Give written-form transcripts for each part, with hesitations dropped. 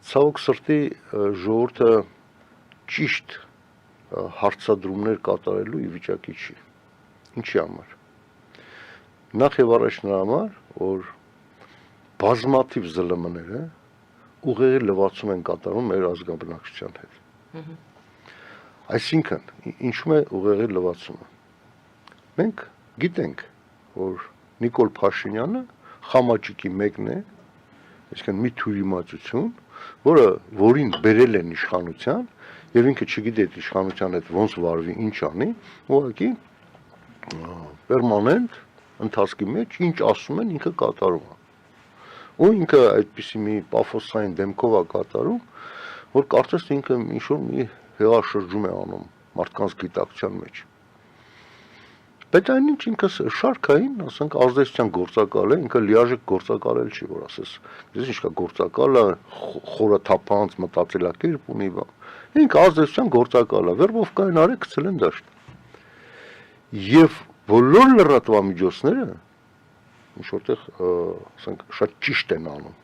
ցավոք սրտի ժողովուրդը ճիշտ հարցադրումներ կատարելու ի վիճակի չի։ Ինչի համար։ Նախ եւ առաջ նրա համար, որ բազմաթիվ ԶԼՄ-ները ուղեղի լվացում են կատարում մեր ազգաբնակչության հետ։ Այսինքն, ինչու է ուղեղի լվացումը։ Մենք գիտենք, որ Նիկոլ Փաշինյանը խամաճիկի մեկն է, այսինքն մի թյուրիմացություն, որին բերել են իշխանության, եւ ինքը չգիտի այդ իշխանության հետ ոնց վարվի, ինչ անի, ուղղակի պերմանենտ ընթացքի մեջ ինչ ասում են, ինքը կատարում է։ Ու ինքը այդպիսի մի պաֆոսային դեմքով է կատարում, որ կարծես ինքը ինչ-որ մի հեղաշրջում է անում մարդկանց գիտակցության մեջ։ Բայց այնինչ ինքը շարքային, ասենք, ազդեցության գործակալ է, ինքը լիարժեք գործակալ էլ չի, որ ասես, դες ինչ կա գործակալը, խորաթափանց մտածելակերպ ունի բան։ Ինքը ազդեցության գործակալ է, վերբով կային արի գցել են դաշտ։ Եվ բոլոր լրատվամիջոցները ինչ որտեղ, ասենք, շատ ճիշտ են անում,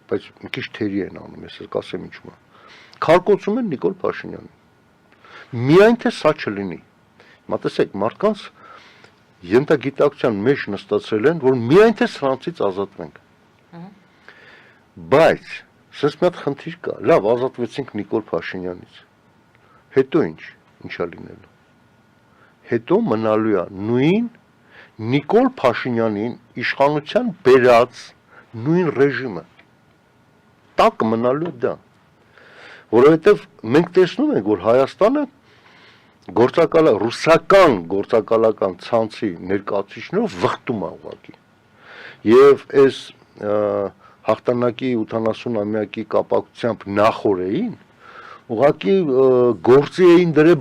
բայց մի քիչ թերի են անում, ես կասեմ ինչու՞մ է։ Քարկոծում են Նիկոլ Փաշինյանին։ Միայն թե սա չլինի։ Հիմա տեսեք, մարդկանց ենթագիտակցության մեջ նստածել են, որ միայն թե սրանցից ազատվենք։ Բայց սենց մի հատ խնդիր կա, լավ, ազատվեցինք Նիկոլ Փաշինյանից։ Հետո ինչա լինելու։ Հետո մնալու է նույն Նիկոլ Փաշինյանին իշխանության բերած նույն ռեժիմը։ Տակ մնալու դա։ Որովհետև մենք տեսնում ենք, որ Հայաստանը ռուսական գործակալական ցանցի ներկայացուցիչներով վխտում է ուղղակի։ Եվ այս հաղթանակի 80-ամյակի կապակցությամբ նախորդին ուղղակի գործի էին դրել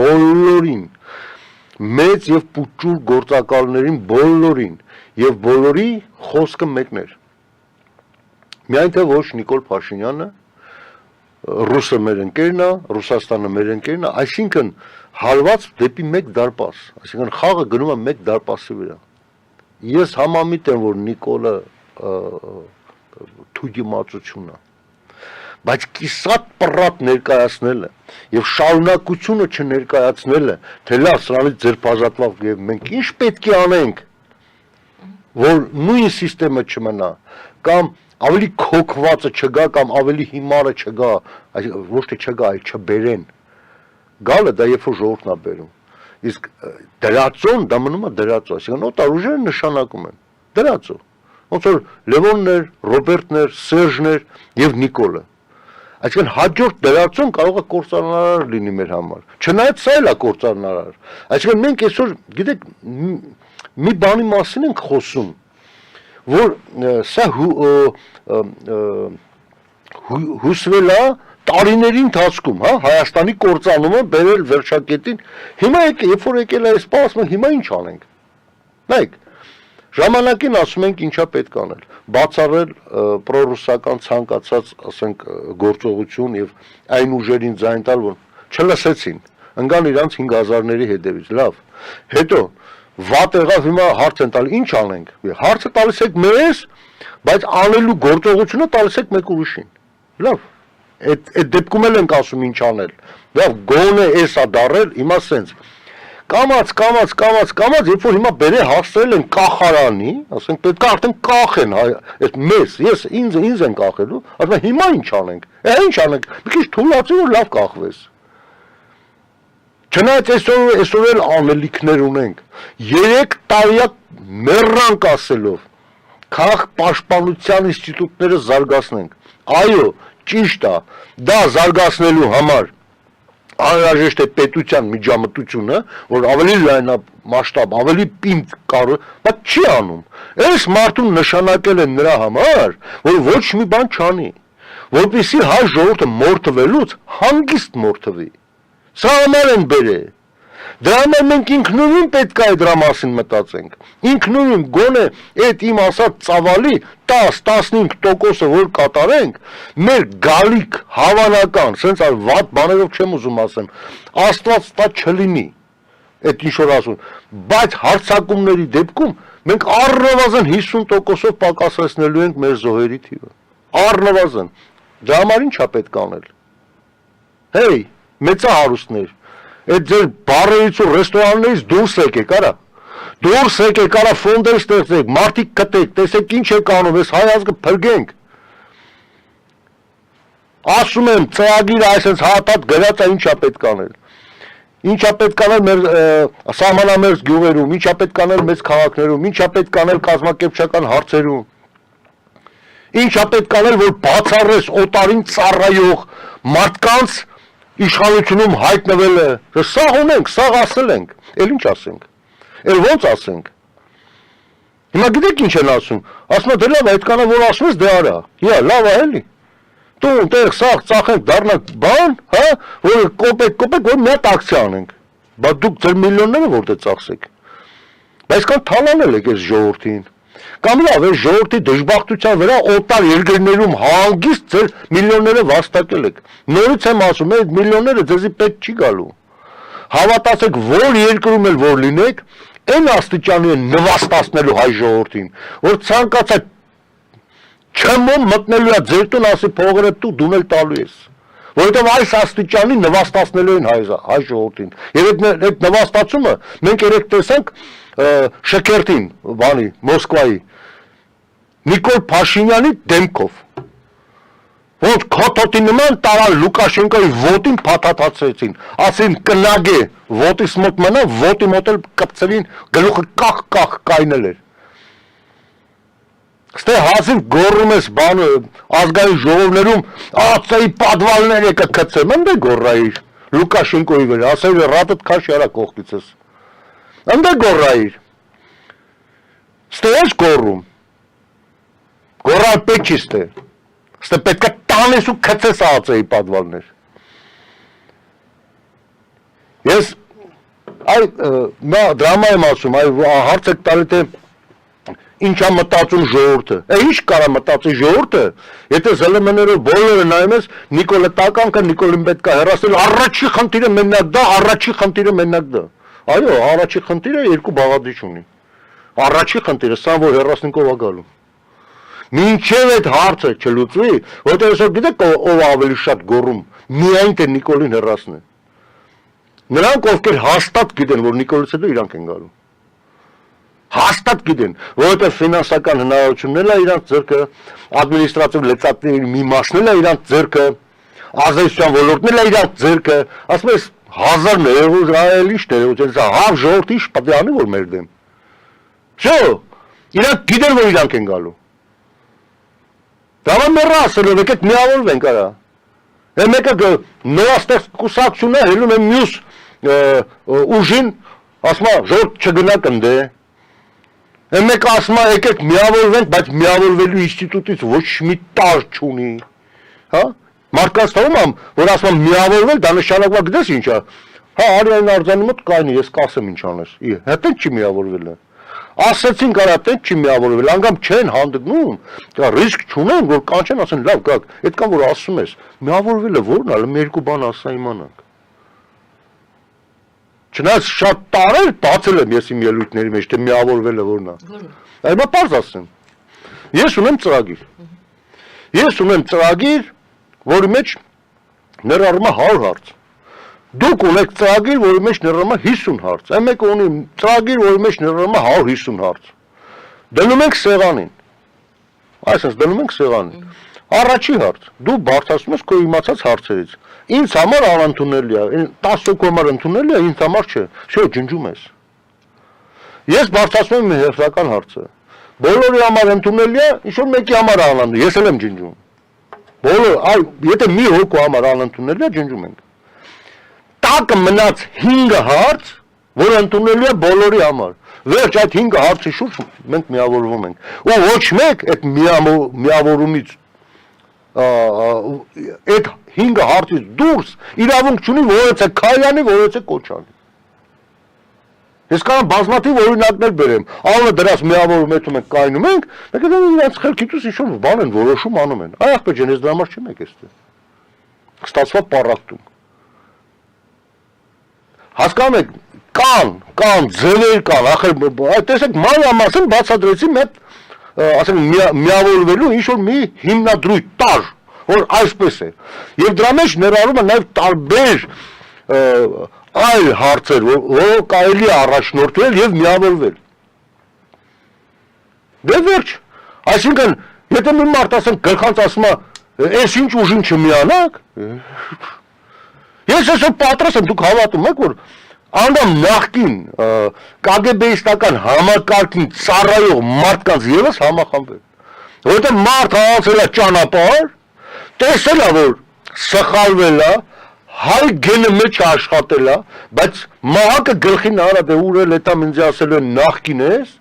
բոլորին մեծ եւ պուճուր գործակալներին բոլորին եւ բոլորի խոսքը մեկն էր։ Միայն թե ոչ Նիկոլ Փաշինյանը, ռուսը մեր ընկերն է, Ռուսաստանը մեր ընկերն է, այսինքն հարված դեպի մեկ դարպաս, այսինքն խաղը գնում է մեկ դարպասի վրա։ Ես համամիտ եմ, որ Նիկոլը թույլտիմացություն է, բայց կիսատ պռատ ներկայացնելը եւ շարունակությունը չներկայացնելը, թե լավ սրանից ձերբազատվավ եւ մենք ինչ պետք է անենք, որ նույն համակարգը չմնա, կամ ավելի քոքվածը չգա, կամ ավելի հիմարը չգա, ոչ թե չգա, այլ չբերեն։ Գալը դա երբ որ ժողովուրդն է բերում։ Իսկ դրածոն դա մնում է դրածո, այսինքն օտար ուժերը նշանակում են դրածո։ Ոնց որ Լևոնն էր, Ռոբերտն էր, Սերժն էր եւ Նիկոլը։ Այսինքն հաջորդ դրածոն կարող է կործանարար լինի մեր համար։ Չնայած սա էլ է կործանարար։ Այսինքն մենք այսօր, գիտեք, մի բանի մասին ենք խոսում, որ սա հուսվել է տարիների ընթացքում, հա, Հայաստանի կործանումը բերել վերջակետին։ Հիմա երբ որ եկել է այս սպասում, հիմա ինչ անենք։ Նայեք, ժամանակին ասում ենք ինչա պետք անել, բացառել պրոռուսական ցանկացած, ասենք, գործողություն եւ այն ուժերին ձայն տալ, որ չլսեցին, ընկան իրանց 5000-ների հետևից, լավ։ Հետո վատ եղավ, հիմա հարց են տալի, ինչ անենք։ Հարցը տալիս եք մեզ, բայց անելու գործողությունը տալիս եք մեկ ուրիշին։ Լավ։ Այդ դեպքում էլ ենք ասում ինչ անել։ Լավ, գոնե էսա դարել, հիմա սենց կամած, երբ որ հիմա բերե հասցրել են կախարանի, ասենք պետք է արդեն կախեն, այդ մեզ, ինձ են կախելու, ասում են հիմա ինչ անենք, ինչ անենք, մի քիչ թույլատրի, որ լավ կախվես։ Չնայած այսօր էլ անելիքներ ունենք, 3 տարի մեռանք ասելով, քաղաք պաշտպանության ինստիտուտները զարգացնենք, այո, ճիշտ է, դա զարգացնելու համար անհրաժեշտ է պետության միջամտությունը, որ ավելի լայնամասշտաբ, ավելի պինդ կարող, բայց չի անում։ Այս մարդուն նշանակել են նրա համար, որ ոչ մի բան չանի, որպեսզի հայ ժողովուրդը մորթվելուց հանգիստ մորթվի։ Սա համար են բերել։ Դրա համար մենք ինքնուրույն պետք է դրա մասին մտածենք։ Ինքնուրույն գոնե այդ իմ ասած ծավալի 10-15%-ը որ կատարենք, մեր գալիք հավանական, սենց այլ վատ բաներով չեմ ուզում ասեմ, Աստված տա չլինի, այդ ինչ որ ասում, բայց հարձակումների դեպքում մենք առնվազն 50%-ով պակասեցնելու ենք մեր զոհերի թիվը։ Առնվազն։ Դրա համար ի՞նչ է պետք անել։ Հեյ, մեծահարուստներ, այդ ձեր բարերից ու ռեստորաններից դուրս եկեք, արա։ Դուրս եկեք, արա ֆոնդեր ստեղծեք, մարդիկ գտեք, տեսեք ինչ եք անում, այս հայ ազգը փրկենք։ Ասում եմ, ծրագիրը այսպես հատատ գրած է, ինչ է պետք անել։ Ինչ է պետք անել մեր սահմանամերձ գյուղերում, ինչ է պետք անել մեծ քաղաքներում, ինչ է պետք անել կազմակերպչական հարցերում։ Ինչ է պետք անել, որ բացառես օտարին ծառայող մարդկանց իշխանությունում հայտնվելը։ Սաղ ունենք, սաղ ասել ենք, էլ ինչ ասենք, էլ ոնց ասենք։ Հիմա գիտեք ինչ են ասում, ասում է դե լավ, այդքանը որ ասում ես դե արա, լավ է էլի։ Դու ընտեղ սաղ ծախենք դառնանք բան, հա, որ կոպեկ, որ մի հատ ակցիա անենք։ Բա դուք ձեր միլիոնները որտե ծախսեք։ Բայց կան թալանել եք այս ժողովրդին։ Կամ լավ, այս ժողովրդի դժբախտության վրա օտար երկրներում հանգիստ ձեր միլիոնները վաստակել եք։ Նորից եմ ասում, այդ միլիոնները ձեզի պետք չի գալու։ Հավատացեք, որ երկրում էլ որ լինեք, այն աստիճանի են նվաստացնելու հայ ժողովրդին, որ ցանկացած չմոմ մտնելու է ձեր տուն, ասի փողերը դուն էլ տալու ես։ Որովհետև այս աստիճանի նվաստացնելու են հայ ժողովրդին։ Եվ այդ նվաստացումը մենք երեք տեսանք Շքերթին, բանի, Մոսկվայի, Նիկոլ Փաշինյանի դեմքով։ Ոնց քոթոտի նման տարան Լուկաշենկոյի ոտին փաթաթացրեցին, ասին կնագե, ոտիս մոտ մնա, ոտի մոտ էլ կպցրին, գլուխը կախ կայնել էր։ Ստե հազիվ գոռում ես բան ազգային ժողովներում ԱՑ-ի պատվալներ եկա կծեմ, ընդ է գոռայիր Լուկաշենկոյի վրա, ասել է ռատդ քաշ արա կողքիցս։ Ընդ է գոռայիր։ Ստե ես գոռում։ Գոռալ պետք չի ստե։ Ստե պետք է տանես ու կծես ԱՑ-ի պատվալներ։ Ես դրամա եմ ասում, հարց եք տալի թե ինչ է մտածում ժողովուրդը։ Ինչ կարա մտածի ժողովուրդը, եթե ԶԼՄ-ներով բոլորը նայում ես Նիկոլը տականքը, Նիկոլին պետք է հեռացնել, առաջի խնդիրը մենակ դա, առաջի խնդիրը մենակ դա։ Այո, առաջի խնդիրը երկու բաղադրիչ ունի։ Առաջի խնդիրը սա որ հեռացնիկով է գալու։ Մինչև այդ հարցը չլուծվի, որտեղ այսօր գիտեք ով ավելի շատ գոռում, միայն թե Նիկոլին հեռացնեն։ Նրանք ովքեր հաստատ գիտեն, որ Նիկոլից հետո իրանք են գալու։ Հաստատ գիտեն, որովհետև ֆինանսական հնարավորություններն է իրանք ձեռքը, ադմինիստրատիվ լծակների մի մասն է իրանք ձեռքը, ազդեցության ոլորտներն է իրանք ձեռքը, ասում ես 1000 ներողություն, այլ ինչ ներողություն, հավ ժողովրդի ինչ պետք է անի որ մեր դեմ։ Շո, իրանք գիտեն, որ իրանք են գալու։ Դա մեռա ասելով եկեք միավորվենք արա։ Մեկը նորաստեղծ կուսակցությունն է հելում է մյուս ուժին, ասում է ժողովուրդ չգնա կնդե։ Մեկը ասում է եկեք միավորվենք, բայց միավորվելու ինստիտուտից ոչ մի տար չունի, հա։ Մարդկանց թվում է, որ ասում եմ միավորվել, դա նշանակਵਾ գիտես ինչ է։ Հա, Արիան Արձանի մոտ կայնի, ես կասեմ ինչ անես։ Հետո չի միավորվել։ Ասեցին կարա տենց չի միավորվել, անգամ չեն հանդգնում, ռիսկ չունեն, որ կանչեն ասեն լավ գաք, այդքան որ ասում ես, միավորվելը որն է, մի երկու բան ասա իմանանք։ Չնայած շատ տարեր բացել եմ ես իմ ելույթների մեջ, թե միավորվելը որն է։ Այո, պարզ ասեմ։ Ես ունեմ ծրագիր։ Ես ունեմ ծրագիր, որի մեջ ներառում է 100 հարց։ Դուք ունեք ծրագիր, որի մեջ ներառում է 50 հարց։ Այն մեկը ունի ծրագիր, որի մեջ ներառում է 150 հարց։ Դնում ենք սեղանին։ Այսպես դնում ենք սեղանին։ Առաջի հարց։ Դու բարձրացնում ես քո իմացած հարցերից։ Ինձ համար անընդունելի է, 10 հոգու համար ընդունելի է, ինձ համար չէ։ Շո ջնջում ես։ Ես բարձրացնում եմ հերթական հարցը։ Բոլորի համար ընդունելի է, ինչ որ մեկի համար անընդունելի։ Ես էլ եմ ջնջում։ Բոլոր, եթե մի հոգու համար անընդունելի է, ջնջում ենք։ Տակը մնաց 5 հարց, որ ընդունելի է բոլորի համար։ Վերջ այդ 5 հարցի շուրջ մենք միավորվում ենք։ Ու ոչ մեկ այդ միավորումից այդ 5 հարցից դուրս իրավունք չունի որևէ քայլանի, որևէ կոչանի։ Ես կարող եմ բազմաթիվ օրինակներ բերեմ։ Ալը դրած միավորում եթում ենք կայնում ենք, մեկ էլ իրենց խելքից ինչ-որ բան են որոշում անում են։ Այ ախպեր ջան, ես դրա համար չեմ եկել այստեղ։ Ստացված պառակտում։ Հասկանում եք, կան ձևեր կան, ախր տեսեք մանրամասն բացատրեցի մեկ ասենք միավորվելու ինչ որ մի հիմնադրույթ տար, որ այսպես է։ Եվ դրա մեջ ներառում է նաև տարբեր այլ հարցեր, որոնք կարելի է առաջնորդվել եւ միավորվել։ Դե վերջ, այսինքն, եթե մի մարդ ասենք գլխանց ասում է, «Էս ինչ ուժին չմիանաք», ես այսօր պատրաստ եմ, դուք հավատում եք, որ անդամ նախկին կագեբեիստական համակարգին ծառայող մարդկանց ևս համախմբել։ Որովհետեւ մարդ հանցել է ճանապարհ, տեսել է, որ սխալվել է, հայ գենը մեջ աշխատել է, բայց մահակը գլխին արա դե ուրել էտա ինձ ասել են նախկին ես,